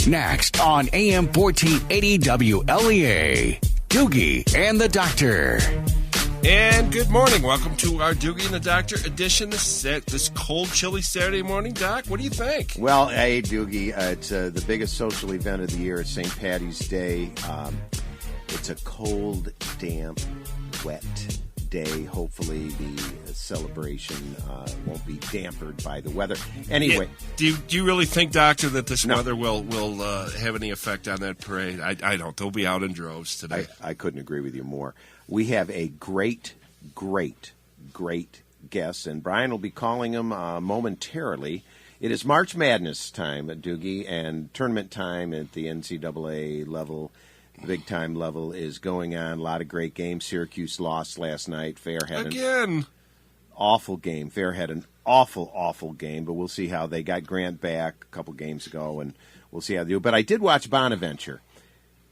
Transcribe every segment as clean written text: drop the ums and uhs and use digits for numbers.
Next on AM 1480 WLEA, Doogie and the Doctor. And good morning. Welcome to our Doogie and the Doctor edition this cold, chilly Saturday morning. Doc, what do you think? Well, hey, Doogie, it's the biggest social event of the year. It's St. Patty's Day. It's a cold, damp, wet day. Hopefully the celebration won't be dampered by the weather. Anyway. Yeah, do you really think, Doctor, that this weather will have any effect on that parade? I don't. They'll be out in droves today. I couldn't agree with you more. We have a great guest, and Brian will be calling him momentarily. It is March Madness time at Doogie, and tournament time at the NCAA level. The big-time level is going on. A lot of great games. Syracuse lost last night. Fair had an awful game. Fair had an awful game, but we'll see how they got Grant back a couple games ago, and we'll see how they do. But I did watch Bonaventure,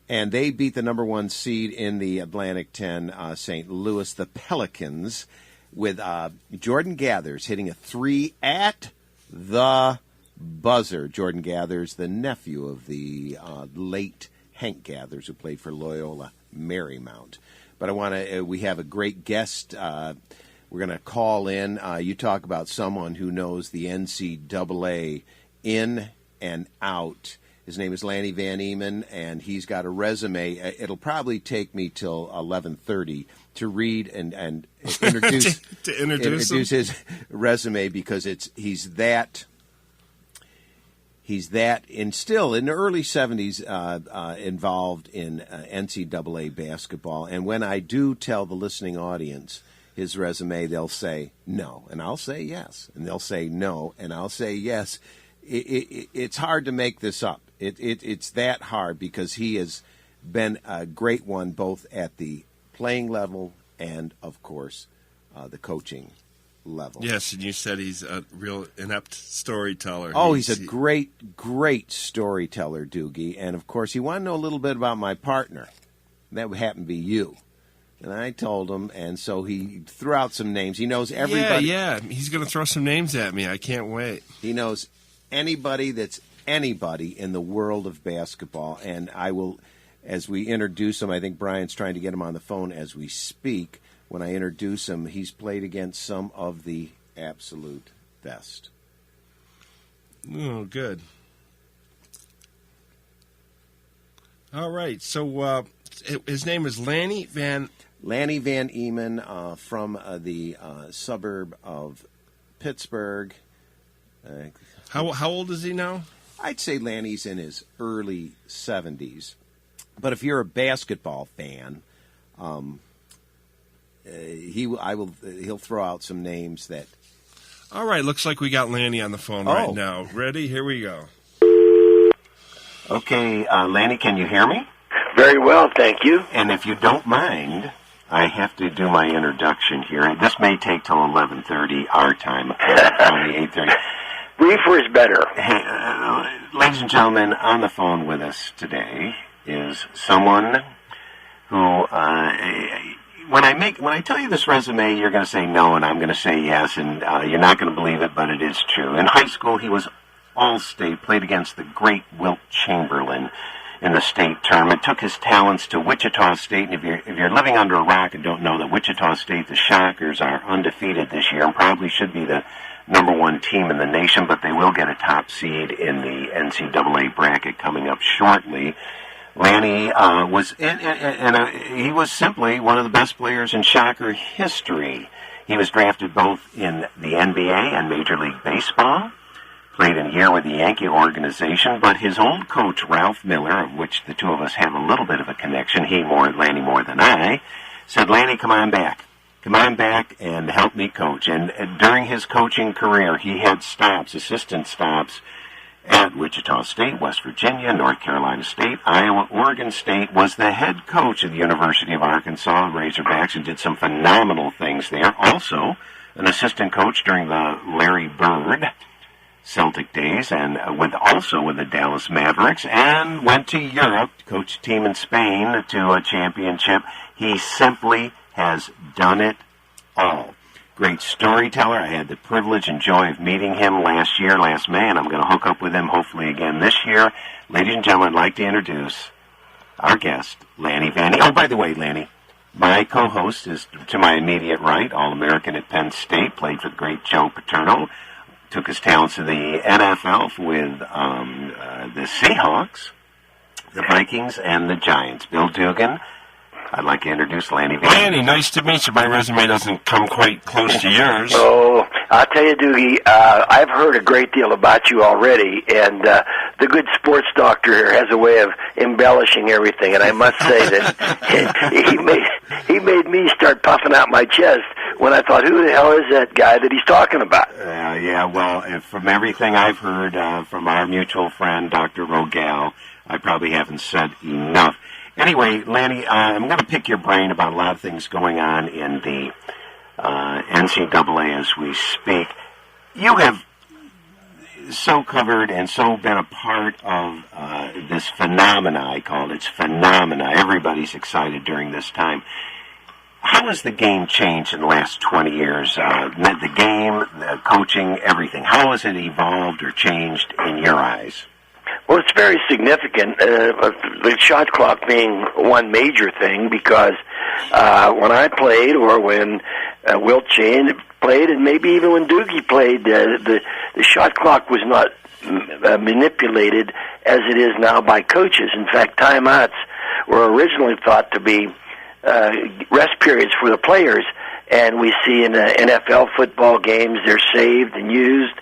and they beat the number one seed in the Atlantic 10, St. Louis, the Pelicans, with Jordan Gathers hitting a three at the buzzer. Jordan Gathers, the nephew of the late Hank Gathers, who played for Loyola Marymount. But we have a great guest. We're going to call in. You talk about someone who knows the NCAA in and out. His name is Lanny Van Eman, and he's got a resume. It'll probably take me till 11:30 to read and introduce introduce his resume, because he's still in the early 70s involved in NCAA basketball. And when I do tell the listening audience his resume, they'll say no, and I'll say yes, and they'll say no, and I'll say yes. It's hard to make this up. It's that hard, because he has been a great one both at the playing level and, of course, the coaching level. Yes, and you said he's a real inept storyteller. Oh, he's a great storyteller, Doogie. And, of course, you want to know a little bit about my partner. That would happen to be you. And I told him, and so he threw out some names. He knows everybody. Yeah, he's going to throw some names at me. I can't wait. He knows anybody that's anybody in the world of basketball, and I will, as we introduce him, I think Brian's trying to get him on the phone as we speak. When I introduce him, he's played against some of the absolute best. Oh, good. All right, so his name is Lanny Van Eman, from the suburb of Pittsburgh. How old is he now? I'd say Lanny's in his early 70s. But if you're a basketball fan, he'll throw out some names that. All right, looks like we got Lanny on the phone right now. Ready? Here we go. Okay, Lanny, can you hear me? Very well, thank you. And if you don't mind, I have to do my introduction here. This may take till 11:30 our time, only 8:30. Briefer is better. Hey, ladies and gentlemen, on the phone with us today is someone who, when I tell you this resume, you're going to say no, and I'm going to say yes, and you're not going to believe it, but it is true. In high school, he was All-State, played against the great Wilt Chamberlain in the state tournament, took his talents to Wichita State, and if you're living under a rock and don't know that Wichita State, the Shockers, are undefeated this year and probably should be the number one team in the nation, but they will get a top seed in the NCAA bracket coming up shortly. Lanny he was simply one of the best players in Shocker history. He was drafted both in the NBA and Major League Baseball, played a year with the Yankee organization, but his old coach, Ralph Miller, of which the two of us have a little bit of a connection, Lanny more than I, said, Lanny, come on back. Come on back and help me coach. And during his coaching career, he had assistant stops, at Wichita State, West Virginia, North Carolina State, Iowa, Oregon State, was the head coach of the University of Arkansas Razorbacks and did some phenomenal things there. Also, an assistant coach during the Larry Bird Celtic days, and also with the Dallas Mavericks, and went to Europe, coached a team in Spain to a championship. He simply has done it all. great storyteller. I had the privilege and joy of meeting him last May, and I'm going to hook up with him hopefully again this year. Ladies and gentlemen, I'd like to introduce our guest, Lanny Vanny. Oh, by the way, Lanny, my co-host is to my immediate right, All-American at Penn State, played for the great Joe Paterno, took his talents to the NFL with the Seahawks, the Vikings, and the Giants. Bill Dugan. I'd like to introduce Lanny Vanny. Lanny, nice to meet you. My resume doesn't come quite close to yours. Oh, I'll tell you, Doogie, I've heard a great deal about you already, and the good sports doctor here has a way of embellishing everything, and I must say that he made me start puffing out my chest when I thought, who the hell is that guy that he's talking about? Well, from everything I've heard from our mutual friend, Dr. Rogel, I probably haven't said enough. Anyway, Lanny, I'm going to pick your brain about a lot of things going on in the NCAA as we speak. You have so covered and so been a part of this phenomena, I call it. It's phenomena. Everybody's excited during this time. How has the game changed in the last 20 years? The game, the coaching, everything. How has it evolved or changed in your eyes? Well, it's very significant, the shot clock being one major thing, because when I played, or when Wilt Chamberlain played, and maybe even when Doogie played, the shot clock was not manipulated as it is now by coaches. In fact, timeouts were originally thought to be rest periods for the players, and we see in NFL football games they're saved and used,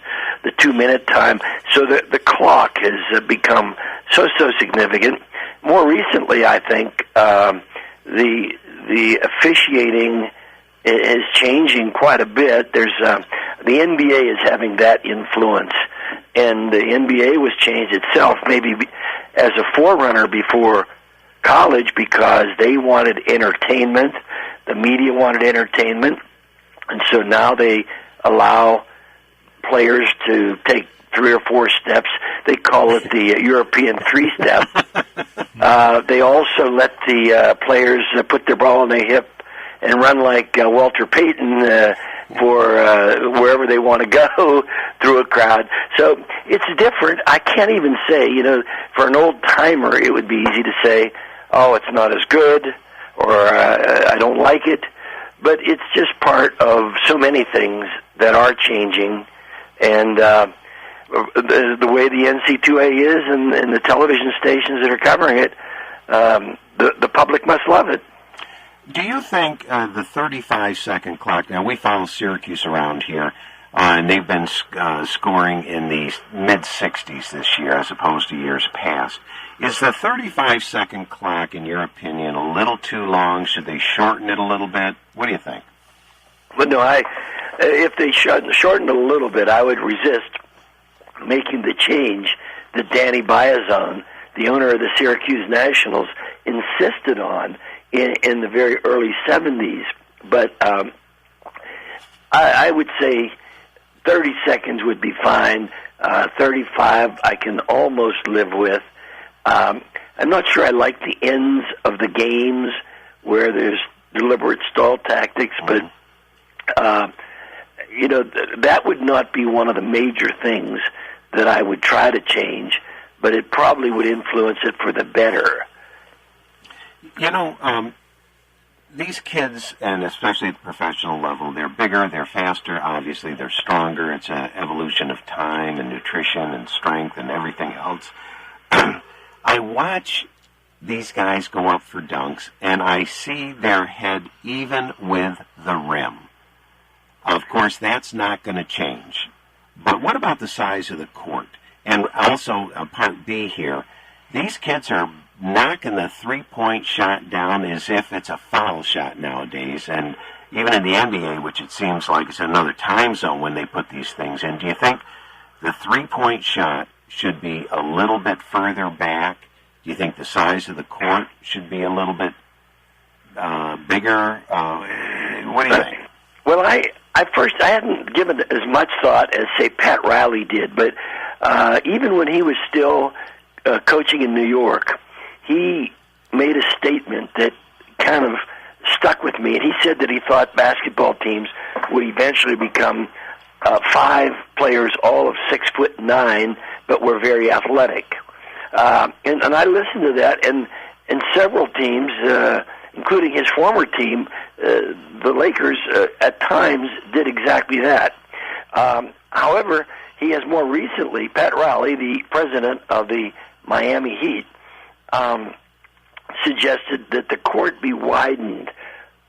the 2-minute time. So the clock has become so significant. More recently, I think the officiating is changing quite a bit. There's the NBA is having that influence, and the NBA was changed itself maybe as a forerunner before college, because they wanted entertainment. The media wanted entertainment, and so now they allow players to take 3 or 4 steps. They call it the European 3-step. They also let the players put their ball in their hip and run like Walter Payton for wherever they want to go through a crowd. So it's different. I can't even say, for an old-timer, it would be easy to say, oh, it's not as good, or I don't like it. But it's just part of so many things that are changing. And the way the NC2A is, and the television stations that are covering it, the public must love it. Do you think the 35-second clock, now we follow Syracuse around here, and they've been scoring in the mid-60s this year as opposed to years past. Is the 35-second clock, in your opinion, a little too long? Should they shorten it a little bit? What do you think? Well, no, if they shortened it a little bit, I would resist making the change that Danny Biazon, the owner of the Syracuse Nationals, insisted on in the very early 70s. But I would say 30 seconds would be fine. 35 I can almost live with. I'm not sure I like the ends of the games where there's deliberate stall tactics, but that would not be one of the major things that I would try to change, but it probably would influence it for the better. These kids, and especially at the professional level, they're bigger, they're faster, obviously they're stronger. It's an evolution of time and nutrition and strength and everything else. I watch these guys go up for dunks, and I see their head even with the rim. Of course, that's not going to change. But what about the size of the court? And also, part B here, these kids are knocking the three-point shot down as if it's a foul shot nowadays. And even in the NBA, which it seems like it's another time zone when they put these things in, do you think the three-point shot should be a little bit further back? Do you think the size of the court should be a little bit bigger? What do you think? Well, I hadn't given as much thought as, say, Pat Riley did, but even when he was still coaching in New York, he made a statement that kind of stuck with me, and he said that he thought basketball teams would eventually become 5 players, all of 6'9", but were very athletic. And I listened to that, and several teams, including his former team, the Lakers, at times did exactly that. However, he has more recently, Pat Riley, the president of the Miami Heat, suggested that the court be widened,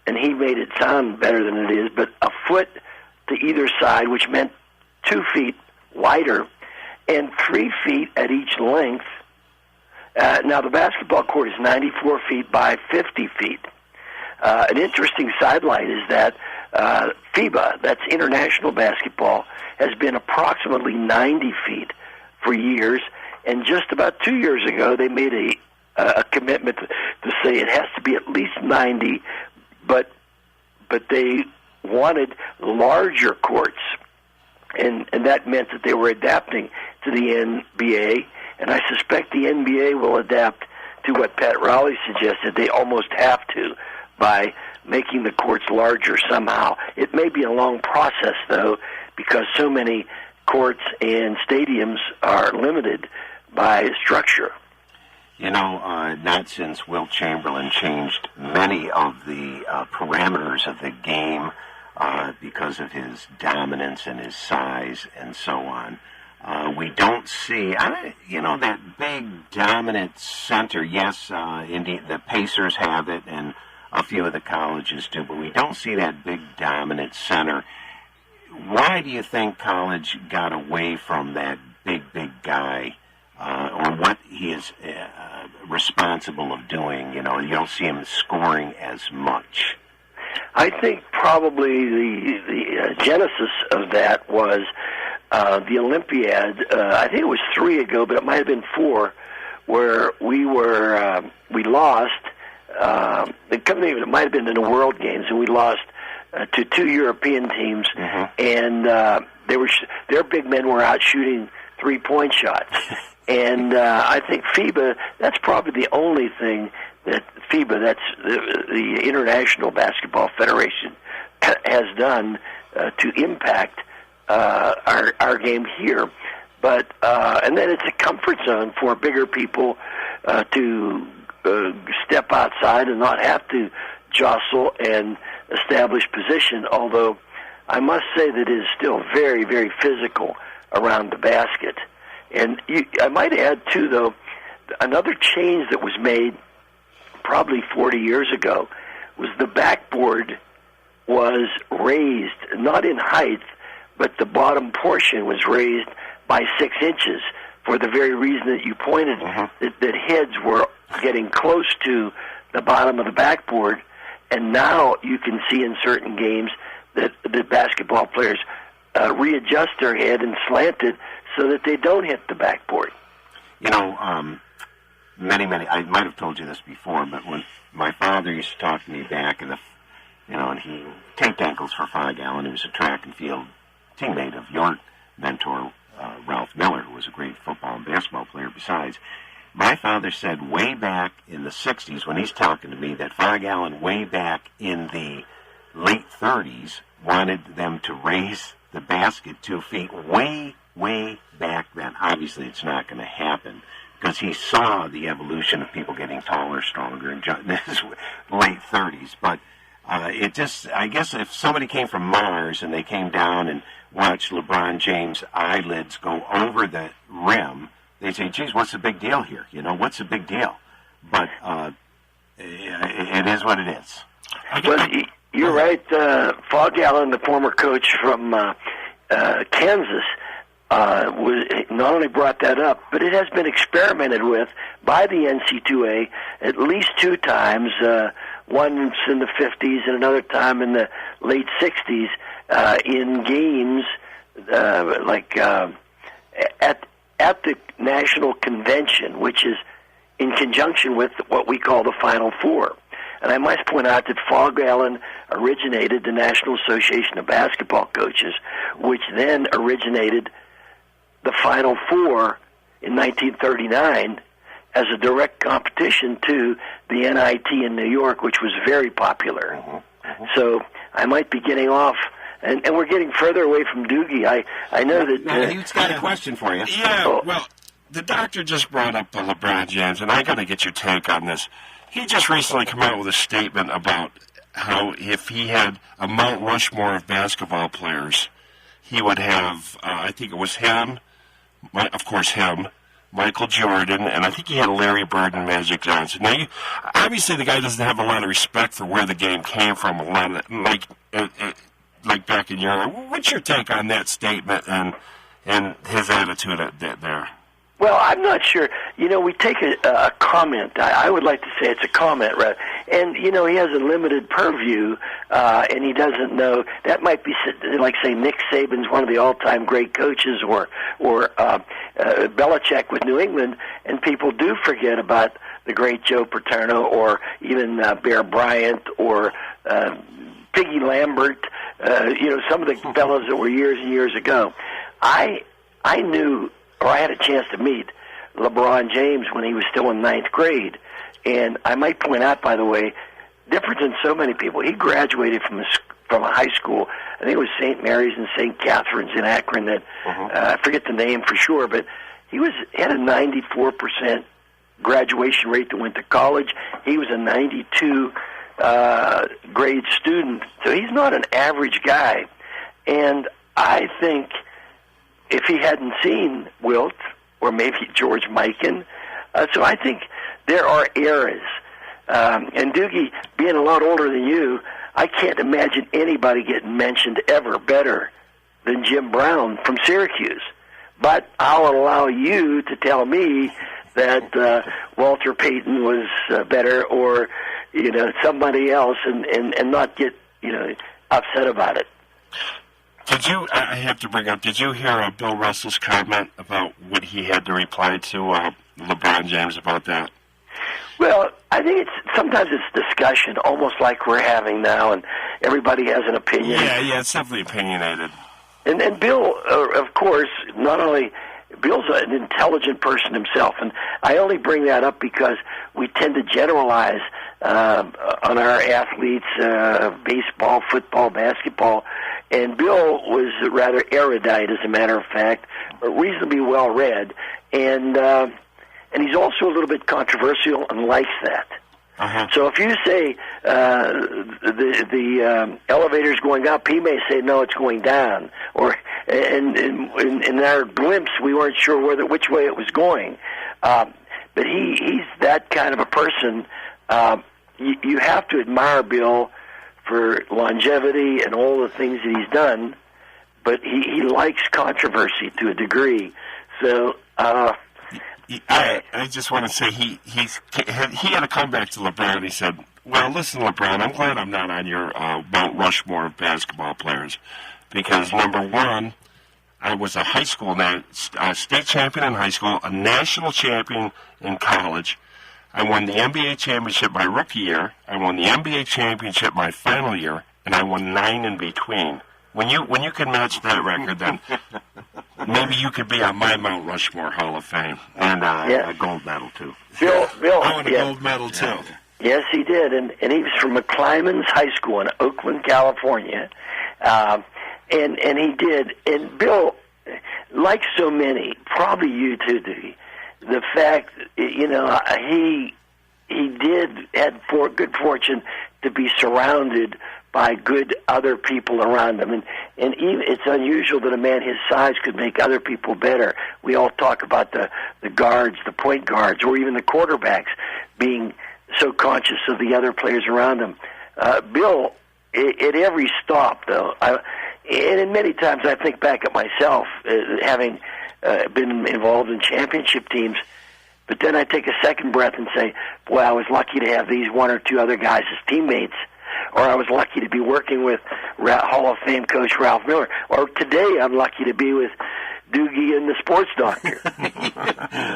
and he made it sound better than it is, but a foot to either side, which meant 2 feet wider and 3 feet at each length. Now, the basketball court is 94 feet by 50 feet. An interesting sidelight is that FIBA, that's international basketball, has been approximately 90 feet for years, and just about 2 years ago they made a commitment to say it has to be at least 90, but they wanted larger courts, and that meant that they were adapting to the NBA, and I suspect the NBA will adapt to what Pat Riley suggested. They almost have to, by making the courts larger somehow. It may be a long process, though, because so many courts and stadiums are limited by structure. You know, not since Wilt Chamberlain changed many of the parameters of the game because of his dominance and his size and so on. We don't see, that big dominant center. Yes, indeed, the Pacers have it, and a few of the colleges do, but we don't see that big dominant center. Why do you think college got away from that big guy, or what he is responsible of doing? You don't see him scoring as much. I think probably the genesis of that was the Olympiad. I think it was 3 ago, but it might have been 4, where we lost. It might have been in the World Games, and we lost to 2 European teams, and their big men were out shooting 3-point shots. And I think FIBA, that's probably the only thing that FIBA, that's the International Basketball Federation, has done to impact our game here. But and then it's a comfort zone for bigger people to step outside and not have to jostle and establish position, although I must say that it is still very, very physical around the basket. And I might add, too, though, another change that was made probably 40 years ago was the backboard was raised, not in height, but the bottom portion was raised by 6 inches for the very reason that you pointed, that heads were getting close to the bottom of the backboard, and now you can see in certain games that the basketball players readjust their head and slant it so that they don't hit the backboard. Many, I might have told you this before, but when my father used to talk to me back and he taped ankles for Fog Allen, who was a track and field teammate of your mentor, Ralph Miller, who was a great football and basketball player besides. My father said way back in the 60s, when he's talking to me, that Fog Allen way back in the late 30s wanted them to raise the basket 2 feet way back then. Obviously, it's not going to happen because he saw the evolution of people getting taller, stronger in his late 30s. But I guess if somebody came from Mars and they came down and watched LeBron James' eyelids go over the rim, they say, geez, what's the big deal here? What's the big deal? But it is what it is. Well, you're right. Fog Allen, the former coach from Kansas, was not only brought that up, but it has been experimented with by the NC2A at least 2 times, once in the 50s and another time in the late 60s, in games at the National Convention, which is in conjunction with what we call the Final Four. And I must point out that Fog Allen originated the National Association of Basketball Coaches, which then originated the Final Four in 1939 as a direct competition to the NIT in New York, which was very popular. So I might be getting off And we're getting further away from Doogie. I know that... Now, he's got a question for you. Yeah, well, the doctor just brought up LeBron James, and I got to get your take on this. He just recently came out with a statement about how if he had a Mount Rushmore of basketball players, he would have, I think it was him, Michael Jordan, and I think he had Larry Bird and Magic Johnson. Now, obviously, the guy doesn't have a lot of respect for where the game came from. A lot of like back in Europe. What's your take on that statement and his attitude there? Well, I'm not sure. We take a comment. I would like to say it's a comment, right? And, he has a limited purview, and he doesn't know. That might be like, say, Nick Saban's one of the all-time great coaches, or Belichick with New England, and people do forget about the great Joe Paterno, or even Bear Bryant, or Piggy Lambert, some of the fellows that were years and years ago. I knew... or I had a chance to meet LeBron James when he was still in ninth grade. And I might point out, by the way, different than so many people, he graduated from a high school. I think it was St. Mary's and St. Catherine's in Akron. That I forget the name for sure, but he had a 94% graduation rate that went to college. He was a 92 grade student, so he's not an average guy. And I think if he hadn't seen Wilt, or maybe George Mikan. So I think there are eras. And Doogie, being a lot older than you, I can't imagine anybody getting mentioned ever better than Jim Brown from Syracuse. But I'll allow you to tell me that Walter Payton was better, or somebody else, and not get upset about it. I have to bring up, did you hear Bill Russell's comment about what he had to reply to LeBron James about that? Well, I think sometimes it's discussion, almost like we're having now, and everybody has an opinion. Yeah, it's definitely opinionated. And Bill, of course, Bill's an intelligent person himself, and I only bring that up because we tend to generalize on our athletes, baseball, football, basketball, and Bill was rather erudite, as a matter of fact, reasonably well-read, and he's also a little bit controversial and likes that. Uh-huh. So if you say the elevator's going up, he may say, no, it's going down. Or in our glimpse, we weren't sure which way it was going. But he's that kind of a person. You have to admire Bill for longevity and all the things that he's done, but he likes controversy to a degree. So I just want to say he had to come back to LeBron. He said, well, listen, LeBron, I'm glad I'm not on your Mount Rushmore of basketball players, because, number one, I was a high school state champion in high school, a national champion in college. I won the NBA championship my rookie year. I won the NBA championship my final year, and I won 9 in between. When you can match that record, then maybe you could be on my Mount Rushmore Hall of Fame. And a gold medal, too. Bill, I won a gold medal, too. Yes, he did, and he was from McClymonds High School in Oakland, California, and he did. And Bill, like so many, probably you too, Doogie, the fact, he had good fortune to be surrounded by good other people around him. And even, it's unusual that a man his size could make other people better. We all talk about the guards, the point guards, or even the quarterbacks being so conscious of the other players around him. Bill, at every stop, though, and many times I think back at myself, having been involved in championship teams, but then I take a second breath and say, boy, I was lucky to have these one or two other guys as teammates, or I was lucky to be working with Hall of Fame coach Ralph Miller, or today I'm lucky to be with Doogie and the sports doctor.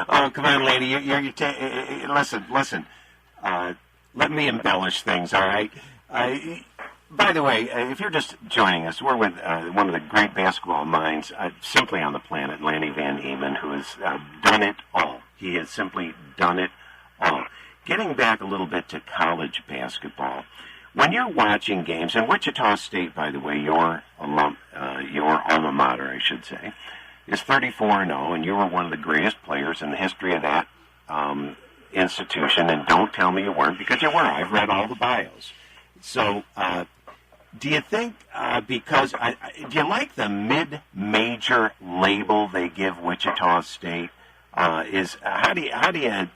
Oh, come on, lady. Listen. Let me embellish things, all right? By the way, if you're just joining us, we're with one of the great basketball minds simply on the planet, Lanny Van Heeman, who has done it all. He has simply done it all. Getting back a little bit to college basketball, when you're watching games, and Wichita State, by the way, your alma mater, I should say, is 34-0, and you were one of the greatest players in the history of that institution. And don't tell me you weren't, because you were. I've read all the bios. So, do you think do you like the mid-major label they give Wichita State? How do you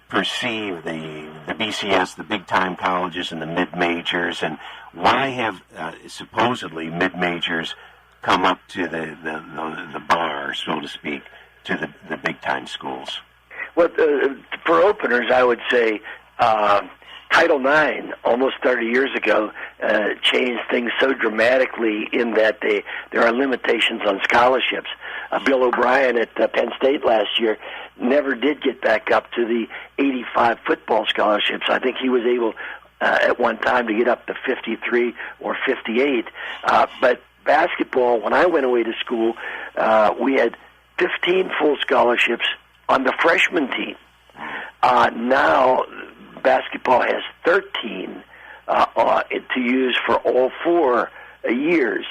perceive the BCS, the big-time colleges, and the mid-majors, and why have supposedly mid-majors come up to the bar, so to speak, to the big-time schools? Well, for openers, I would say Title IX, almost 30 years ago, changed things so dramatically in that there are limitations on scholarships. Bill O'Brien at Penn State last year never did get back up to the 85 football scholarships. I think he was able at one time to get up to 53 or 58. But basketball, when I went away to school, we had 15 full scholarships on the freshman team. Now, basketball has 13 to use for all 4 years.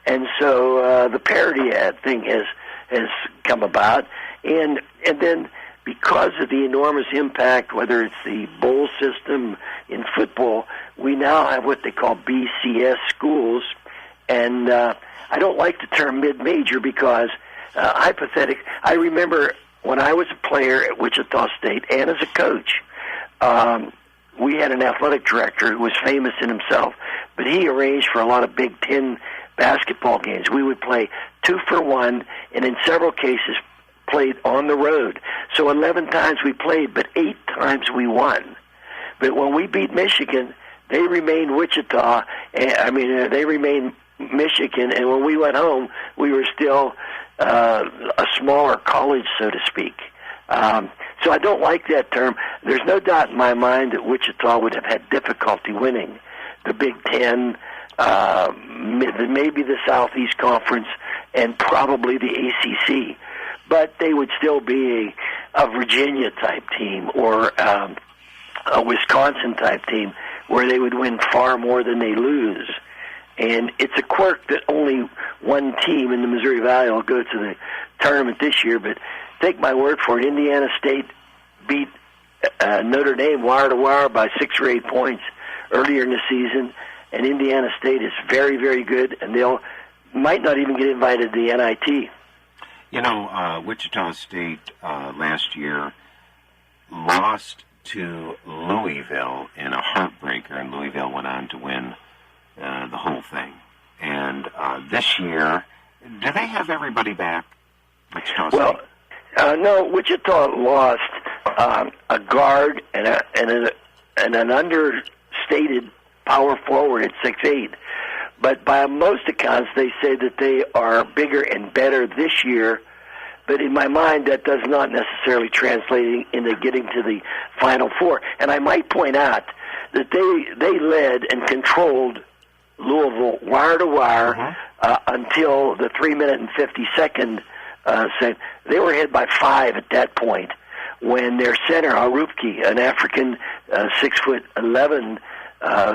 And so the parity thing has come about. And then because of the enormous impact, whether it's the bowl system in football, we now have what they call BCS schools. And I don't like the term mid-major because I remember when I was a player at Wichita State and as a coach, we had an athletic director who was famous in himself, but he arranged for a lot of Big Ten basketball games. We would play 2-for-1, and in several cases played on the road. So 11 times we played, but 8 times we won. But when we beat Michigan, they remained Wichita. They remained Michigan, and when we went home, we were still a smaller college, so to speak. So I don't like that term. There's no doubt in my mind that Wichita would have had difficulty winning the Big Ten, maybe the Southeast Conference, and probably the ACC. But they would still be a Virginia-type team or a Wisconsin-type team where they would win far more than they lose. And it's a quirk that only one team in the Missouri Valley will go to the tournament this year, but take my word for it, Indiana State beat Notre Dame wire-to-wire by 6 or 8 points earlier in the season, and Indiana State is very, very good, and might not even get invited to the NIT. You know, Wichita State last year lost to Louisville in a heartbreaker, and Louisville went on to win the whole thing. And this year, do they have everybody back, Wichita State? Well, no, Wichita lost a guard and an understated power forward at 6'8". But by most accounts, they say that they are bigger and better this year. But in my mind, that does not necessarily translate into getting to the Final Four. And I might point out that they led and controlled Louisville wire-to-wire until the 3-minute and 50-second second. They were ahead by 5 at that point when their center, Arupki, an African 6'11",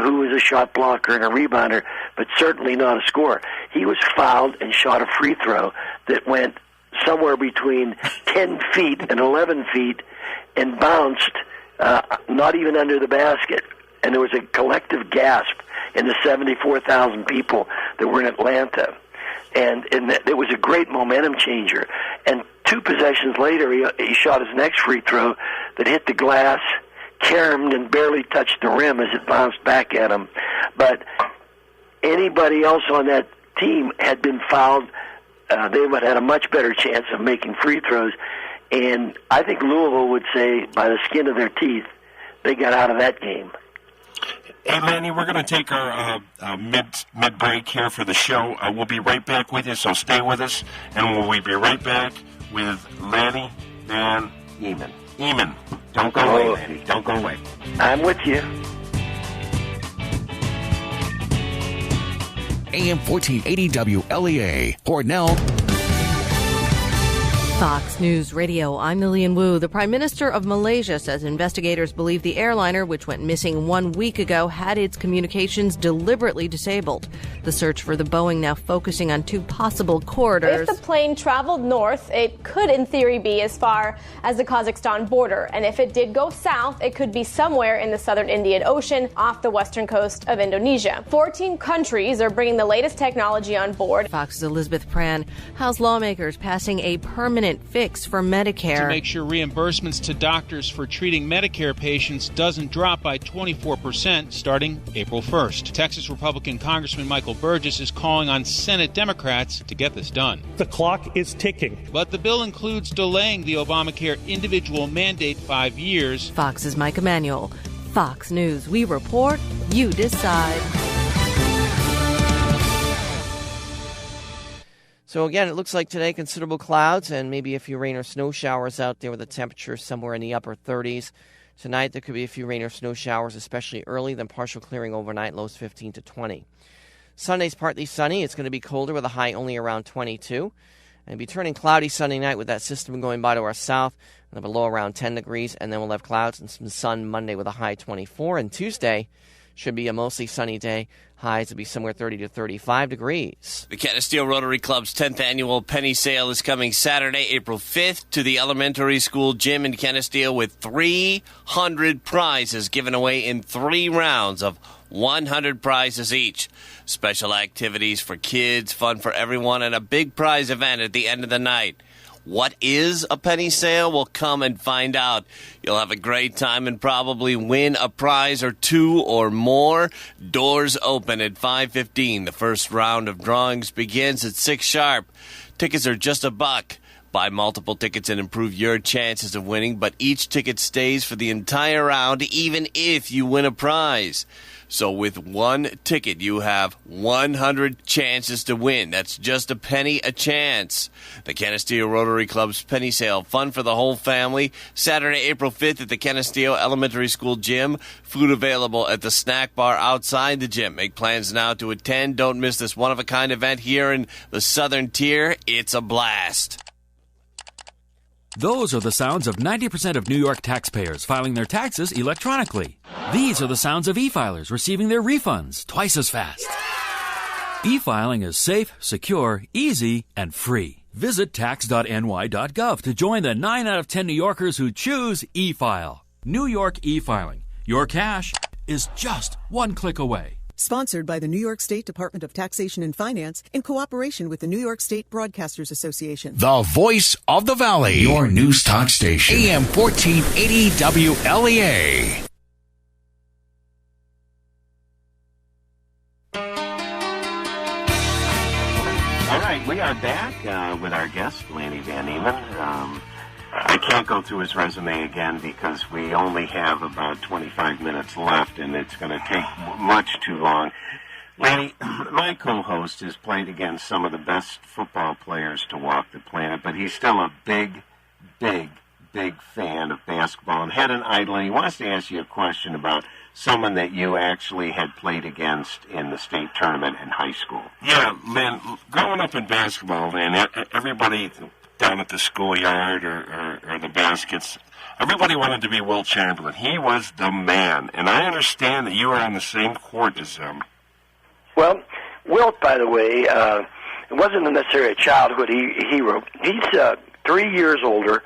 who was a shot blocker and a rebounder, but certainly not a scorer. He was fouled and shot a free throw that went somewhere between 10 feet and 11 feet and bounced not even under the basket. And there was a collective gasp in the 74,000 people that were in Atlanta. And it was a great momentum changer. And 2 possessions later, he shot his next free throw that hit the glass, caromed, and barely touched the rim as it bounced back at him. But anybody else on that team had been fouled. They would have had a much better chance of making free throws. And I think Louisville would say, by the skin of their teeth, they got out of that game. Hey, Lanny, we're going to take our mid-break here for the show. We'll be right back with you, so stay with us. And we'll be right back with Lanny Van Eman. Don't go away, Lanny. Don't go away. I'm with you. AM 1480 WLEA, Hornell. Fox News Radio, I'm Lillian Wu. The Prime Minister of Malaysia says investigators believe the airliner, which went missing 1 week ago, had its communications deliberately disabled. The search for the Boeing now focusing on 2 possible corridors. If the plane traveled north, it could in theory be as far as the Kazakhstan border. And if it did go south, it could be somewhere in the southern Indian Ocean off the western coast of Indonesia. 14 countries are bringing the latest technology on board. Fox's Elizabeth Pran. House lawmakers passing a permanent fix for Medicare. To make sure reimbursements to doctors for treating Medicare patients doesn't drop by 24% starting April 1st. Texas Republican Congressman Michael Burgess is calling on Senate Democrats to get this done. The clock is ticking. But the bill includes delaying the Obamacare individual mandate 5 years. Fox's Mike Emanuel. Fox News. We report, you decide. So again, it looks like today considerable clouds and maybe a few rain or snow showers out there with a temperature somewhere in the upper 30s. Tonight there could be a few rain or snow showers, especially early, then partial clearing overnight, lows 15 to 20. Sunday's partly sunny. It's going to be colder with a high only around 22. And it'll be turning cloudy Sunday night with that system going by to our south. We'll have a low around 10 degrees, and then we'll have clouds and some sun Monday with a high 24. And Tuesday should be a mostly sunny day. Highs will be somewhere 30 to 35 degrees. The Canisteo Rotary Club's 10th annual penny sale is coming Saturday, April 5th to the elementary school gym in Canisteo with 300 prizes given away in 3 rounds of 100 prizes each. Special activities for kids, fun for everyone, and a big prize event at the end of the night. What is a penny sale? Well, come and find out. You'll have a great time and probably win a prize or 2 or more. Doors open at 5:15. The first round of drawings begins at 6 sharp. Tickets are just $1. Buy multiple tickets and improve your chances of winning, but each ticket stays for the entire round, even if you win a prize. So with 1 ticket, you have 100 chances to win. That's just a penny a chance. The Canisteo Rotary Club's penny sale, fun for the whole family. Saturday, April 5th at the Canisteo Elementary School gym. Food available at the snack bar outside the gym. Make plans now to attend. Don't miss this one-of-a-kind event here in the Southern Tier. It's a blast. Those are the sounds of 90% of New York taxpayers filing their taxes electronically. These are the sounds of e-filers receiving their refunds twice as fast. E-filing is safe, secure, easy, and free. Visit tax.ny.gov to join the 9 out of 10 New Yorkers who choose e-file. New York e-filing. Your cash is just 1 click away. Sponsored by the New York State Department of Taxation and Finance in cooperation with the New York State Broadcasters Association. The voice of the Valley. Your news talk station. AM 1480 WLEA. All right, we are back with our guest, Lanny Van Nieman. I can't go through his resume again because we only have about 25 minutes left, and it's going to take much too long. Lanny, my co-host has played against some of the best football players to walk the planet, but he's still a big fan of basketball and had an idol. And he wants to ask you a question about someone that you actually had played against in the state tournament in high school. Yeah, man, growing up in basketball, man, everybody down at the schoolyard or the baskets, everybody wanted to be Wilt Chamberlain. He was the man, and I understand that you were on the same court as him. Well, Wilt, by the way, it wasn't necessarily a childhood hero. He's 3 years older,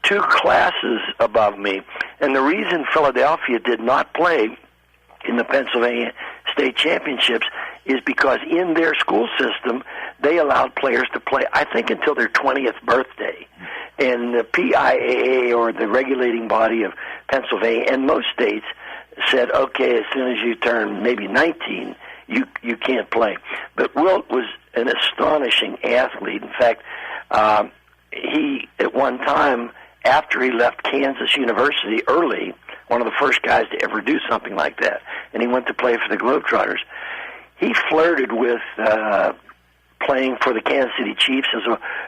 2 classes above me, and the reason Philadelphia did not play in the Pennsylvania State Championships is because in their school system, they allowed players to play, I think, until their 20th birthday. And the PIAA, or the regulating body of Pennsylvania, and most states said, okay, as soon as you turn maybe 19, you can't play. But Wilt was an astonishing athlete. In fact, he, at one time, after he left Kansas University early, one of the first guys to ever do something like that, and he went to play for the Globetrotters, he flirted with playing for the Kansas City Chiefs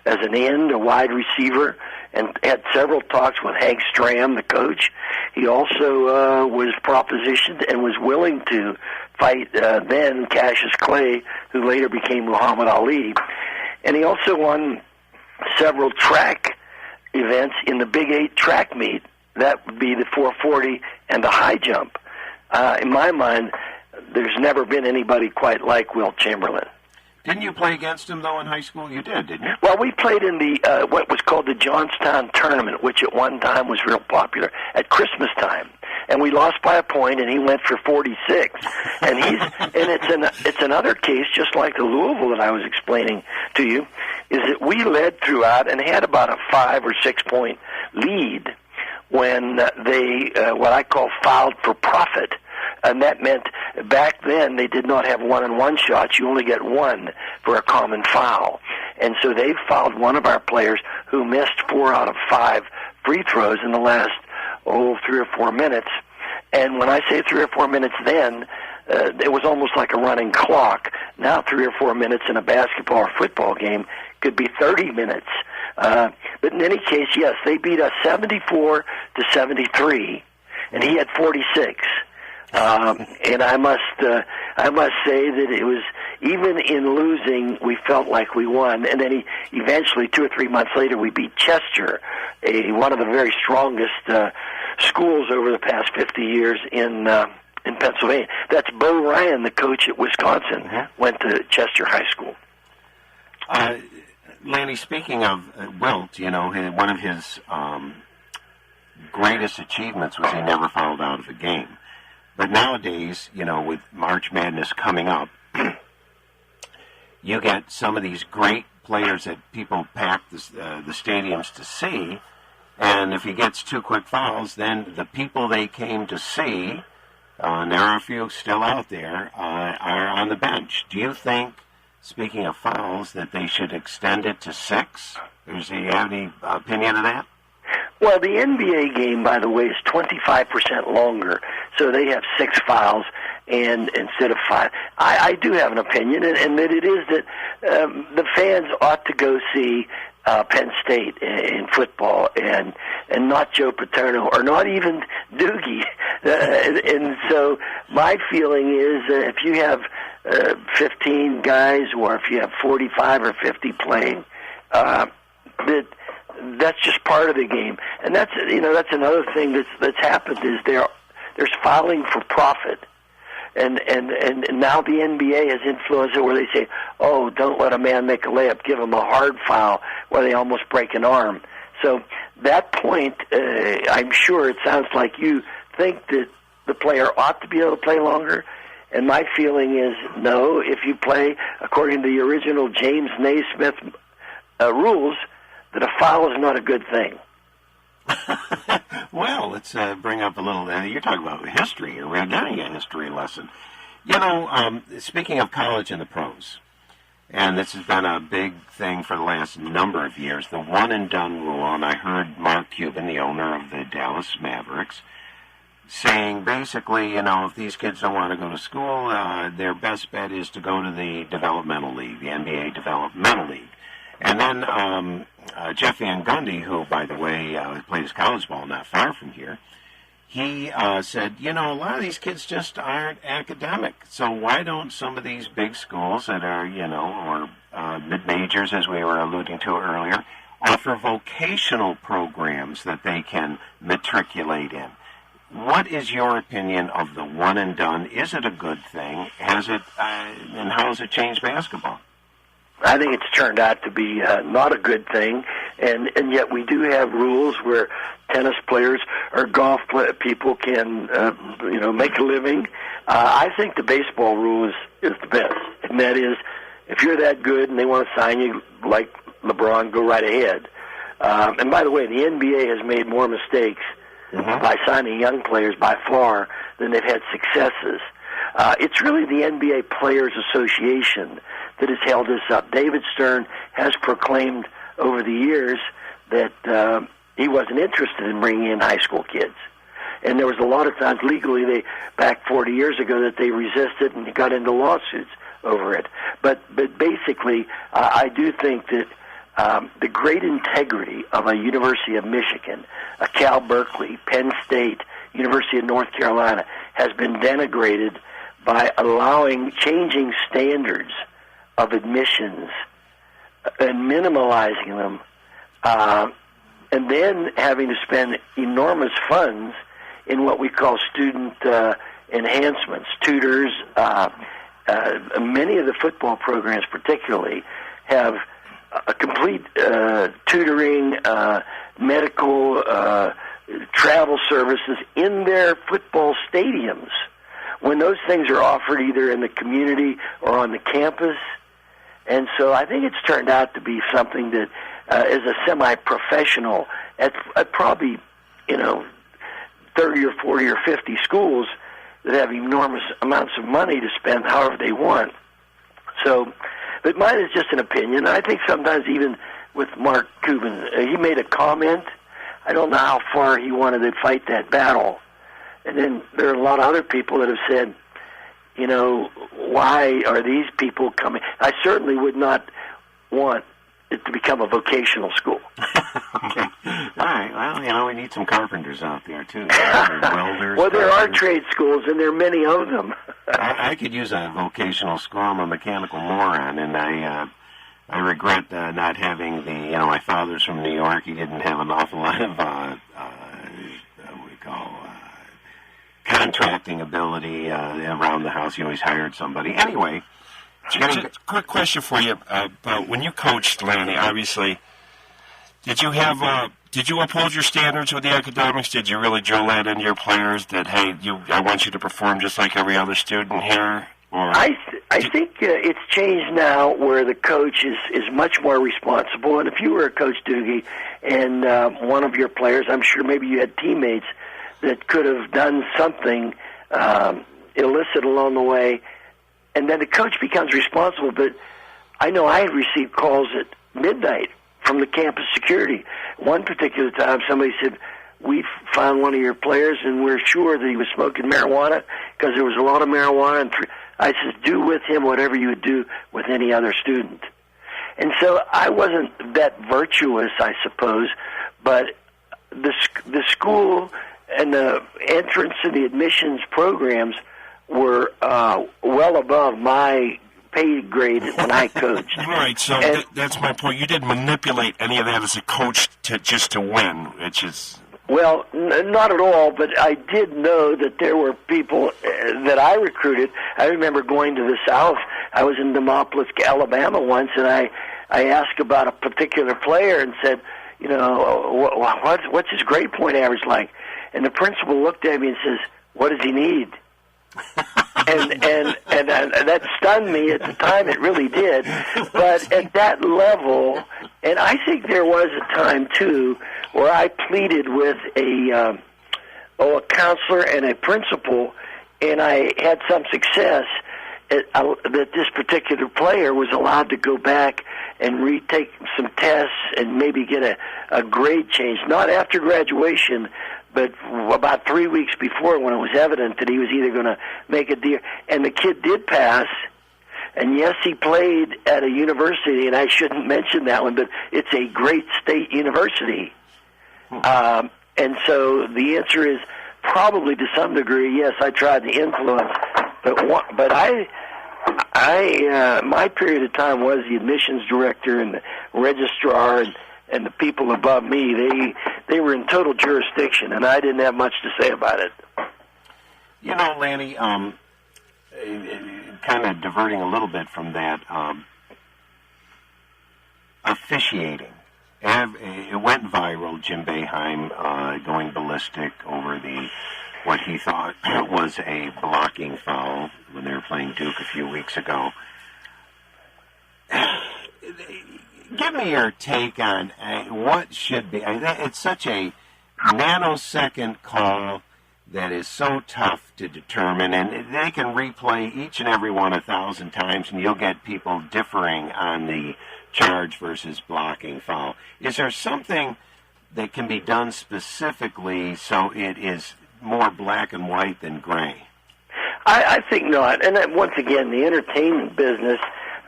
as an end, a wide receiver, and had several talks with Hank Stram, the coach. He also was propositioned and was willing to fight then Cassius Clay, who later became Muhammad Ali. And he also won several track events in the Big 8 track meet. That would be the 440 and the high jump. In my mind, there's never been anybody quite like Wilt Chamberlain. Didn't you play against him, though, in high school? You did, didn't you? Well, we played in the what was called the Johnstown Tournament, which at one time was real popular at Christmas time. And we lost by a point, and he went for 46. And it's another case, just like the Louisville that I was explaining to you, is that we led throughout and had about a 5 or 6 point lead when they what I call fouled for profit. And that meant back then they did not have one-on-one shots. You only get one for a common foul. And so they fouled one of our players who missed 4 out of 5 free throws in the last, 3 or 4 minutes. And when I say 3 or 4 minutes then, it was almost like a running clock. Now 3 or 4 minutes in a basketball or football game could be 30 minutes. But in any case, yes, they beat us 74-73, and he had 46. And I must say that it was, even in losing, we felt like we won. And then eventually, 2 or 3 months later, we beat Chester, one of the very strongest schools over the past 50 years in Pennsylvania. That's Bo Ryan, the coach at Wisconsin, went to Chester High School. Lanny, speaking of Wilt, one of his greatest achievements was he never fouled out of a game. But nowadays, with March Madness coming up, you get some of these great players that people pack the stadiums to see, and if he gets 2 quick fouls, then the people they came to see, and there are a few still out there, are on the bench. Do you think, speaking of fouls, that they should extend it to 6? Do you have any opinion of that? Well, the NBA game, by the way, is 25% longer, so they have 6 fouls and instead of 5. I do have an opinion, and that it is that the fans ought to go see Penn State in football, and not Joe Paterno, or not even Doogie. And so my feeling is if you have 15 guys, or if you have 45 or 50 playing, that's just part of the game. And that's another thing that's happened, is there's fouling for profit. And now the NBA has influenced it where they say, oh, don't let a man make a layup, give him a hard foul where they almost break an arm. So that point, I'm sure it sounds like you think that the player ought to be able to play longer. And my feeling is no, if you play according to the original James Naismith rules, that a foul is not a good thing. Well, let's bring up a little, you're talking about history, or we're getting a history lesson. Speaking of college and the pros, and this has been a big thing for the last number of years, the one-and-done rule, and I heard Mark Cuban, the owner of the Dallas Mavericks, saying basically, if these kids don't want to go to school, their best bet is to go to the developmental league, the NBA developmental league. And then Jeff Van Gundy, who, by the way, plays college ball not far from here, he said, a lot of these kids just aren't academic. So why don't some of these big schools that are, or mid-majors, as we were alluding to earlier, offer vocational programs that they can matriculate in? What is your opinion of the one and done? Is it a good thing? Has it, and how has it changed basketball? I think it's turned out to be not a good thing, and yet we do have rules where tennis players or golf people can, make a living. I think the baseball rule is the best, and that is, if you're that good and they want to sign you like LeBron, go right ahead. And by the way, the NBA has made more mistakes by signing young players by far than they've had successes. It's really the NBA Players Association that has held this up. David Stern has proclaimed over the years that he wasn't interested in bringing in high school kids. And there was a lot of times legally, back 40 years ago, that they resisted and got into lawsuits over it. But basically, I do think that the great integrity of a University of Michigan, a Cal Berkeley, Penn State, University of North Carolina, has been denigrated by changing standards of admissions and minimalizing them and then having to spend enormous funds in what we call student enhancements, tutors. Many of the football programs particularly have a complete tutoring, medical, travel services in their football stadiums. When those things are offered either in the community or on the campus. And so I think it's turned out to be something that is a semi-professional at probably, 30 or 40 or 50 schools that have enormous amounts of money to spend however they want. So, but mine is just an opinion. I think sometimes even with Mark Cuban, he made a comment. I don't know how far he wanted to fight that battle. And then there are a lot of other people that have said, why are these people coming? I certainly would not want it to become a vocational school. Okay. All right. Well, we need some carpenters out there, too. Welders. Well, there are trade schools, and there are many of them. I could use a vocational school. I'm a mechanical moron, and I regret not having my father's from New York. He didn't have an awful lot of what we call contracting ability around the house. He always hired somebody. Anyway, just a quick question for you about when you coached, Lanny. Obviously, did you uphold your standards with the academics? Did you really drill that into your players that I want you to perform just like every other student here? Or I think it's changed now where the coach is much more responsible. And if you were a coach, Doogie, and one of your players, I'm sure maybe you had teammates that could have done something illicit along the way, and then the coach becomes responsible. But I know I had received calls at midnight from the campus security. One particular time, somebody said, "We found one of your players, and we're sure that he was smoking marijuana because there was a lot of marijuana." And I said, "Do with him whatever you would do with any other student." And so I wasn't that virtuous, I suppose, but the school and the entrance and the admissions programs were well above my pay grade when I coached. Right, so that's my point. You didn't manipulate any of that as a coach just to win, which is... Well, not at all, but I did know that there were people that I recruited. I remember going to the South. I was in Demopolis, Alabama once, and I asked about a particular player and said, what's his grade point average like? And the principal looked at me and says, "What does he need?" and that stunned me at the time. It really did. But at that level, and I think there was a time too where I pleaded with a counselor and a principal, and I had some success. That this particular player was allowed to go back and retake some tests and maybe get a grade change, not after graduation, but about 3 weeks before, when it was evident that he was either going to make a deal. And the kid did pass, and yes, he played at a university, and I shouldn't mention that one, but it's a great state university. And so the answer is probably to some degree, yes, I tried to influence, but my period of time was the admissions director and the registrar and the people above me. They were in total jurisdiction, and I didn't have much to say about it. Lanny, kind of diverting a little bit from that, officiating. It went viral, Jim Boeheim going ballistic over what he thought was a blocking foul when they were playing Duke a few weeks ago. Give me your take on what should be. It's such a nanosecond call that is so tough to determine, and they can replay each and every one 1,000 times, and you'll get people differing on the charge versus blocking foul. Is there something that can be done specifically so it is more black and white than gray? I think not. And once again, the entertainment business,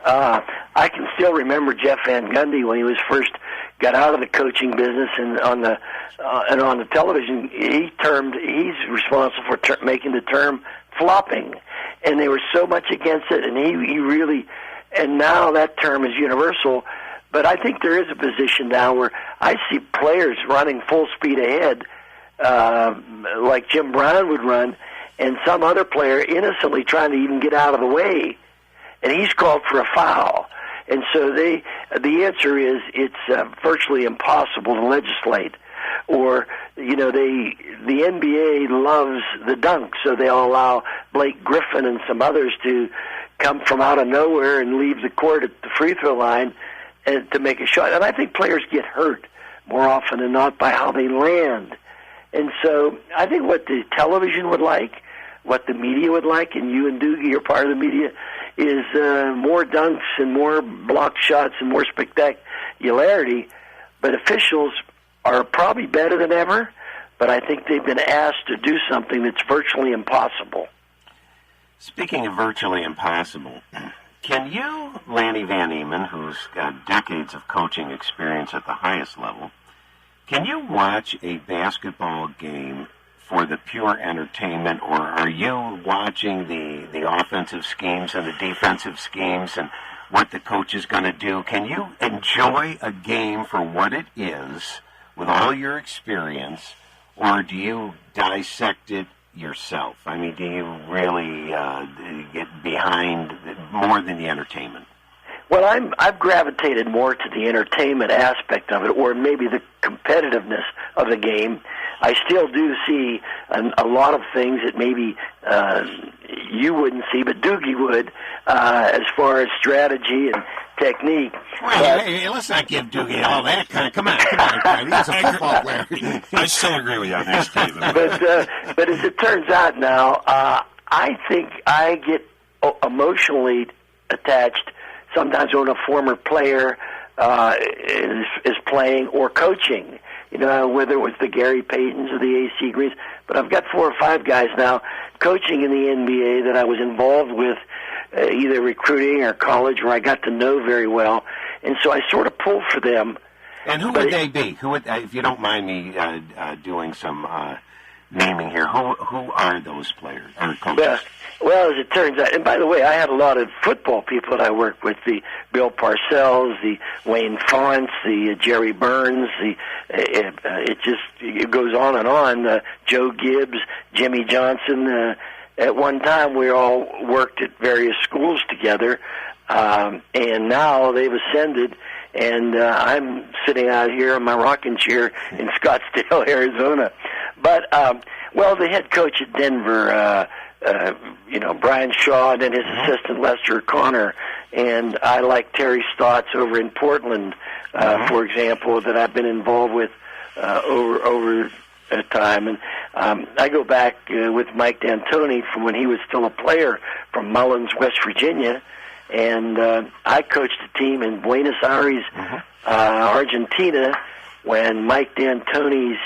I can still remember Jeff Van Gundy when he was first got out of the coaching business, and on the television, he's responsible for making the term flopping, and they were so much against it, and he really, and now that term is universal. But I think there is a position now where I see players running full speed ahead, like Jim Brown would run, and some other player innocently trying to even get out of the way, and he's called for a foul. And so the answer is it's virtually impossible to legislate. Or, the NBA loves the dunk, so they'll allow Blake Griffin and some others to come from out of nowhere and leave the court at the free throw line and to make a shot. And I think players get hurt more often than not by how they land. And so I think what the television would like, what the media would like, and you and Doogie are part of the media, is more dunks and more block shots and more spectacularity. But officials are probably better than ever, but I think they've been asked to do something that's virtually impossible. Speaking of virtually impossible, can you, Lanny Van Eman, who's got decades of coaching experience at the highest level, can you watch a basketball game for the pure entertainment, or are you watching the offensive schemes and the defensive schemes and what the coach is going to do? Can you enjoy a game for what it is with all your experience, or do you dissect it yourself? I mean, do you really get behind more than the entertainment? Well, I've gravitated more to the entertainment aspect of it, or maybe the competitiveness of the game. I still do see a lot of things that maybe you wouldn't see, but Doogie would, as far as strategy and technique. Well, hey, let's not give Doogie all that kind of. Come on. He's a football player. I still agree with you on this, Stephen. But as it turns out now, I think I get emotionally attached sometimes when a former player is playing or coaching. Whether it was the Gary Paytons or the A.C. Greens. But I've got 4 or 5 guys now coaching in the NBA that I was involved with, either recruiting or college, where I got to know very well. And so I sort of pull for them. And who would they be? Who would, if you don't mind me doing some naming here, who are those players or coaches? Well, as it turns out, and by the way, I had a lot of football people that I worked with, the Bill Parcells, the Wayne Fonts, the Jerry Burns, it goes on and on, Joe Gibbs, Jimmy Johnson. At one time, we all worked at various schools together, and now they've ascended, and I'm sitting out here in my rocking chair in Scottsdale, Arizona. But, the head coach at Denver, Brian Shaw, and then his assistant Lester Connor, and I like Terry Stotts over in Portland, for example, that I've been involved with over time. And I go back with Mike D'Antoni from when he was still a player from Mullins, West Virginia, and I coached a team in Buenos Aires, Argentina, when Mike D'Antoni's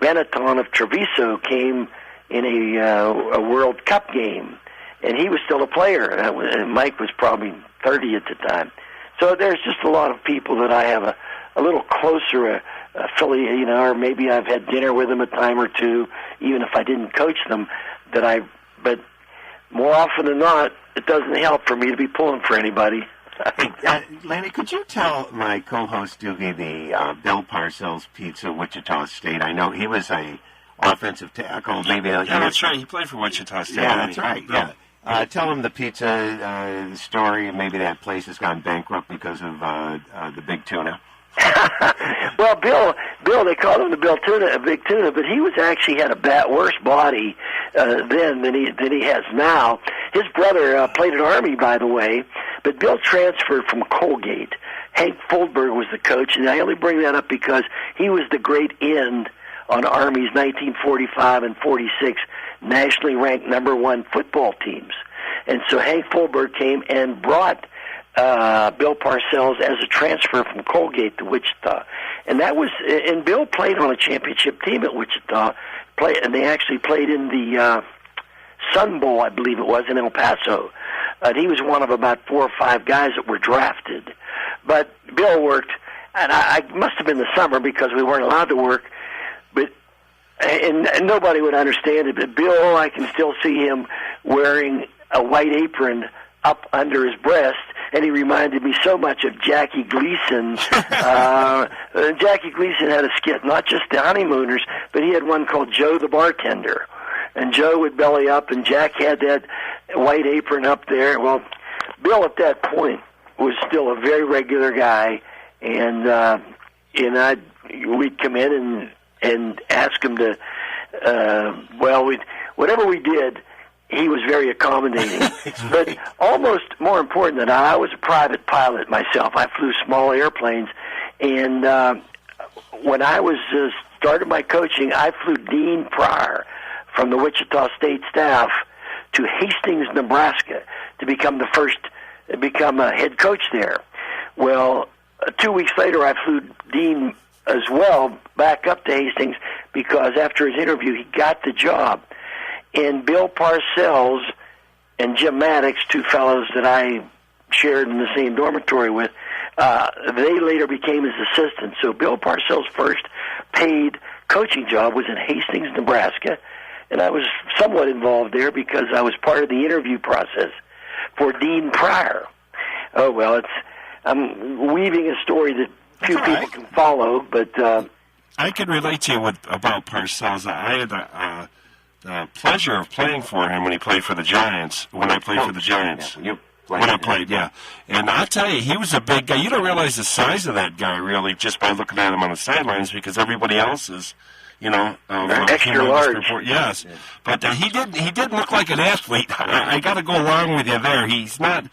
Benetton of Treviso came in a World Cup game, and he was still a player. And Mike was probably 30 at the time. So there's just a lot of people that I have a little closer affiliate, or maybe I've had dinner with them a time or two, even if I didn't coach them. But more often than not, it doesn't help for me to be pulling for anybody. Lanny, could you tell my co-host Doogie the Bill Parcells Pizza, Wichita State? I know he was a offensive tackle. Maybe that's right. He played for Wichita State. Yeah, that's right. Yeah. Tell him the pizza story, and maybe that place has gone bankrupt because of the big tuna. Well, Bill, they called him the Big Tuna, but he was actually had a worse body then than he has now. His brother played at Army, by the way, but Bill transferred from Colgate. Hank Foldberg was the coach, and I only bring that up because he was the great end on Army's 1945 and 46 nationally ranked #1 football teams. And so Hank Foldberg came and brought Bill Parcells as a transfer from Colgate to Wichita. And Bill played on a championship team at Wichita, and they actually played in the Sun Bowl, I believe it was, in El Paso. And he was one of about 4 or 5 guys that were drafted. But Bill worked, and I must have been the summer because we weren't allowed to work, and nobody would understand it, but Bill, I can still see him wearing a white apron up under his breast, and he reminded me so much of Jackie Gleason. Jackie Gleason had a skit, not just the Honeymooners, but he had one called Joe the Bartender. And Joe would belly up, and Jack had that white apron up there. Well, Bill at that point was still a very regular guy, and we'd come in and ask him to, whatever we did, he was very accommodating. But almost more important than that, I was a private pilot myself. I flew small airplanes, and when I was started my coaching, I flew Dean Pryor from the Wichita State staff to Hastings, Nebraska, to become a head coach there. Well, 2 weeks later, I flew Dean as well back up to Hastings because after his interview, he got the job. And Bill Parcells and Jim Maddox, two fellows that I shared in the same dormitory with, they later became his assistants. So Bill Parcells' first paid coaching job was in Hastings, Nebraska, and I was somewhat involved there because I was part of the interview process for Dean Pryor. Oh, well, I'm weaving a story that few people can follow, but I can relate to you about Parcells. I had the pleasure of playing for him when he played for the Giants, when I played for the Giants. Yeah, when I played, yeah. And I'll tell you, he was a big guy. You don't realize the size of that guy, really, just by looking at him on the sidelines, because everybody else is, extra large. Yes. Yeah. But he did look like an athlete. I got to go along with you there. He's not...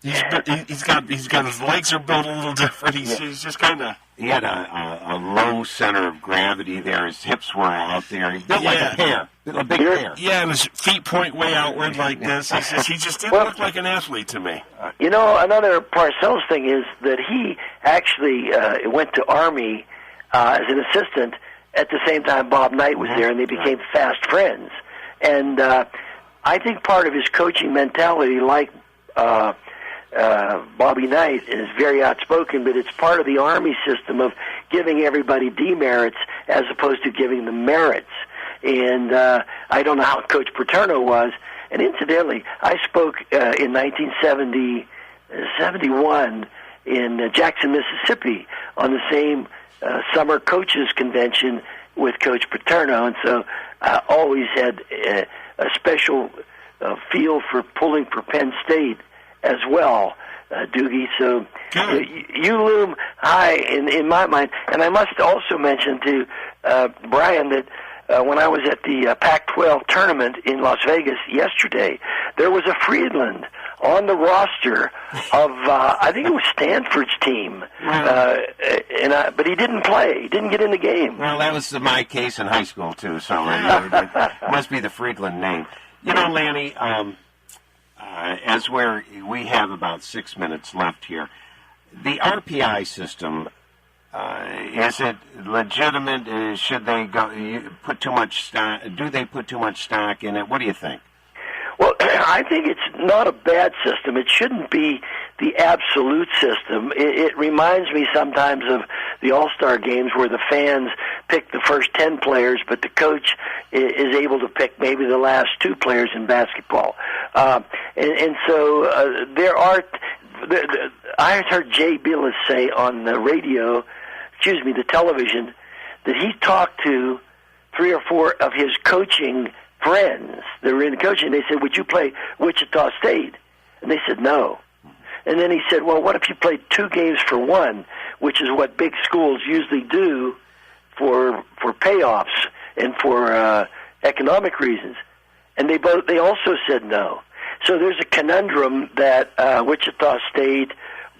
He's got his legs are built a little different. He's just kind of. He had a low center of gravity there. His hips were out there. He built like a pear, a big pear. Yeah, and his feet point way outward like this. He just didn't look like an athlete to me. Another Parcells thing is that he actually went to Army as an assistant at the same time Bob Knight was there, and they became fast friends. And I think part of his coaching mentality, like Bobby Knight, is very outspoken, but it's part of the Army system of giving everybody demerits as opposed to giving them merits. And I don't know how Coach Paterno was. And incidentally, I spoke in 1971 in Jackson, Mississippi on the same summer coaches convention with Coach Paterno, and so I always had a special feel for pulling for Penn State as well, Doogie. So you loom high in my mind. And I must also mention to Brian that when I was at the Pac-12 tournament in Las Vegas yesterday, there was a Friedland on the roster of, I think it was Stanford's team. But he didn't play. He didn't get in the game. Well, that was my case in high school, too, so it must be the Friedland name. Lanny, as we have about 6 minutes left here, the RPI system, is it legitimate? Should they put too much stock? Do they put too much stock in it? What do you think? Well, I think it's not a bad system. It shouldn't be the absolute system. It reminds me sometimes of the All-Star games where the fans pick the first 10 players, but the coach is able to pick maybe the last 2 players in basketball. And so there are... I heard Jay Bilas say on the the television, that he talked to 3 or 4 of his coaching friends that were in coaching. They said, would you play Wichita State? And they said, no. And then he said, well, what if you played 2 games for 1, which is what big schools usually do for payoffs and for economic reasons? And they also said no. So there's a conundrum that Wichita State,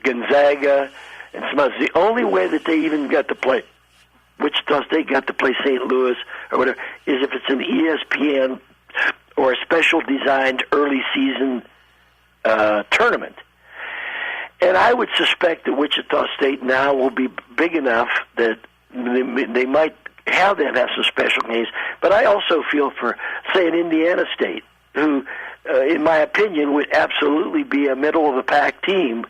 Gonzaga, and some others, the only way that they even got to play Wichita State got to play St. Louis or whatever is if it's an ESPN or a special designed early season tournament. And I would suspect that Wichita State now will be big enough that they might have them have some special games. But I also feel for, say, an Indiana State, who, in my opinion, would absolutely be a middle-of-the-pack team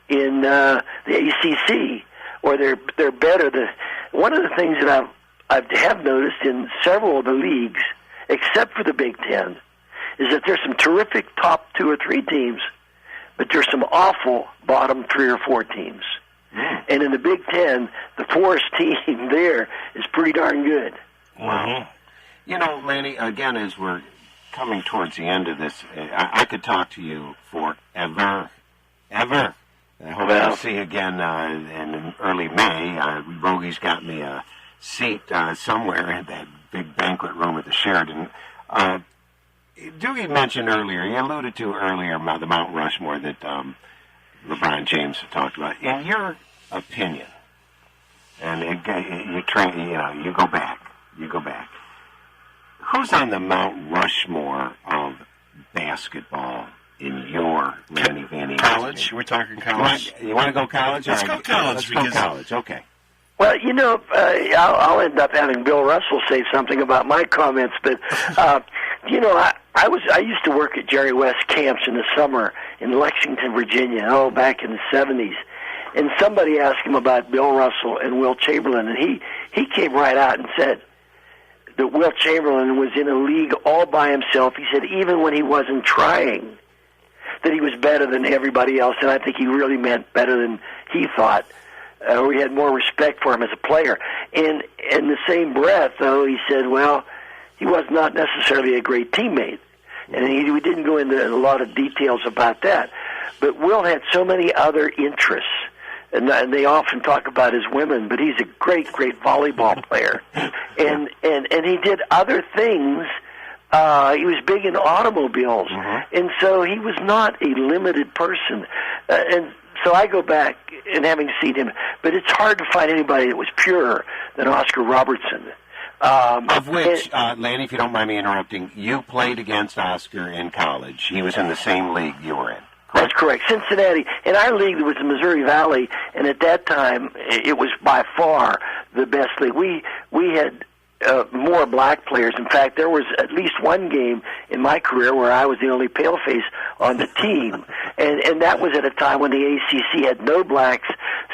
in the ACC, or they're better. One of the things that I have noticed in several of the leagues, except for the Big Ten, is that there's some terrific top 2 or 3 teams, but there's some awful bottom 3 or 4 teams. And in the Big Ten, the Forest team there is pretty darn good. Wow. You know, Lanny, again, as we're coming towards the end of this, I could talk to you forever. I hope I'll see you again in early May. Bogey's got me a seat somewhere in that big banquet room at the Sheraton. Doogie mentioned earlier, he alluded to earlier about the Mount Rushmore that LeBron James had talked about. In your opinion, and you go back. Who's on the Mount Rushmore of basketball in your Lanny Van Eames? College? We're talking college. You want to go college? Let's go college. Let's go college. Okay. Well, I'll end up having Bill Russell say something about my comments, but I used to work at Jerry West camps in the summer in Lexington, Virginia, back in the 70s. And somebody asked him about Bill Russell and Will Chamberlain, and he came right out and said that Will Chamberlain was in a league all by himself. He said even when he wasn't trying, that he was better than everybody else, and I think he really meant better than he thought. We had more respect for him as a player. And in the same breath, though, he said, well, he was not necessarily a great teammate. And we didn't go into a lot of details about that. But Will had so many other interests. And they often talk about his women, but he's a great, great volleyball player. And he did other things. He was big in automobiles. And so he was not a limited person. And so I go back and having seen him, but it's hard to find anybody that was purer than Oscar Robertson. Of which, Lanny, if you don't mind me interrupting, you played against Oscar in college. He was in the same league you were in. That's correct. Cincinnati. In our league, there was the Missouri Valley, and at that time, it was by far the best league. We had more black players. In fact, there was at least one game in my career where I was the only paleface on the team, and that was at a time when the ACC had no blacks,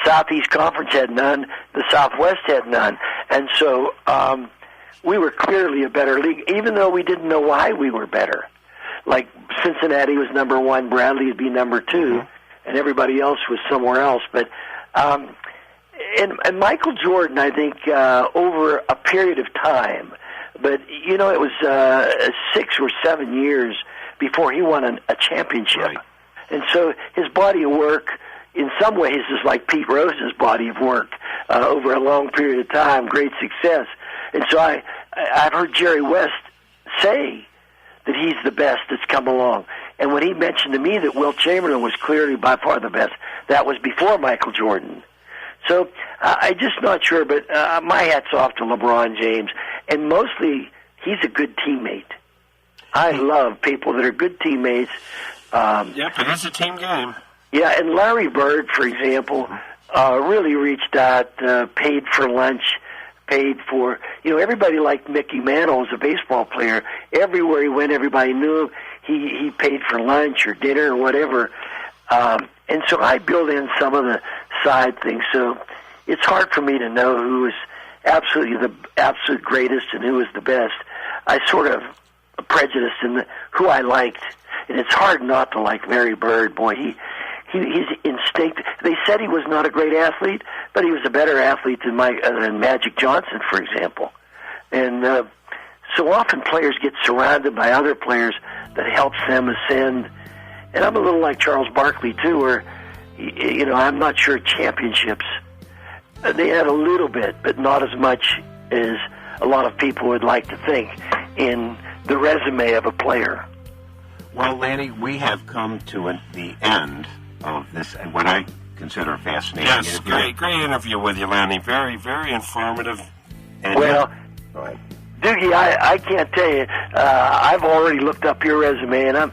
Southeast Conference had none, the Southwest had none, and so we were clearly a better league, even though we didn't know why we were better. Like Cincinnati was number 1, Bradley would be number 2, and everybody else was somewhere else. But and Michael Jordan, I think, over a period of time, but it was 6 or 7 years before he won a championship, right. And so his body of work, in some ways, is like Pete Rose's body of work over a long period of time, great success. And so I've heard Jerry West say that he's the best that's come along. And when he mentioned to me that Will Chamberlain was clearly by far the best, that was before Michael Jordan. So I'm just not sure, but my hat's off to LeBron James. And mostly, he's a good teammate. I love people that are good teammates. But it's a team game. Yeah, and Larry Bird, for example, really reached out, paid for lunch, paid for, everybody liked Mickey Mantle as a baseball player. Everywhere he went, everybody knew him. He paid for lunch or dinner or whatever. And so I build in some of the side things. So it's hard for me to know who is absolutely the absolute greatest and who is the best. I sort of prejudiced in who I liked. And it's hard not to like Larry Bird. Boy, he's instinct. They said he was not a great athlete, but he was a better athlete than Magic Johnson, for example. And so often players get surrounded by other players that helps them ascend. And I'm a little like Charles Barkley, too, where, I'm not sure championships, they had a little bit, but not as much as a lot of people would like to think in the resume of a player. Well, Lanny, we have come to the end of this, what I consider a fascinating interview. Yes, great interview with you, Lanny. Very, very informative. And Doogie, I can't tell you. I've already looked up your resume, and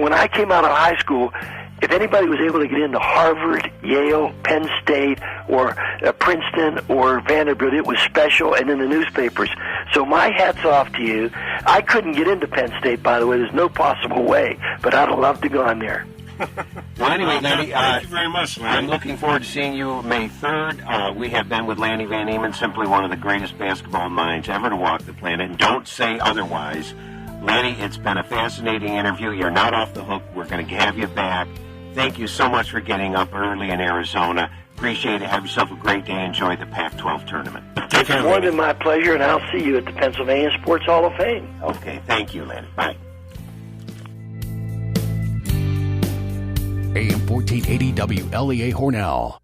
when I came out of high school, if anybody was able to get into Harvard, Yale, Penn State, or Princeton, or Vanderbilt, it was special and in the newspapers. So my hat's off to you. I couldn't get into Penn State, by the way. There's no possible way, but I'd have loved to go on there. Well, anyway, Lanny, thank you very much, Lanny. I'm looking forward to seeing you May 3rd. We have been with Lanny Van Eamen, simply one of the greatest basketball minds ever to walk the planet, and don't say otherwise. Lanny, it's been a fascinating interview. You're not off the hook. We're going to have you back. Thank you so much for getting up early in Arizona. Appreciate it. Have yourself a great day. Enjoy the Pac-12 tournament. Take care, More Lenny. than my pleasure, and I'll see you at the Pennsylvania Sports Hall of Fame. Okay, thank you, Lenny. Bye. AM 1480 WLEA Hornell.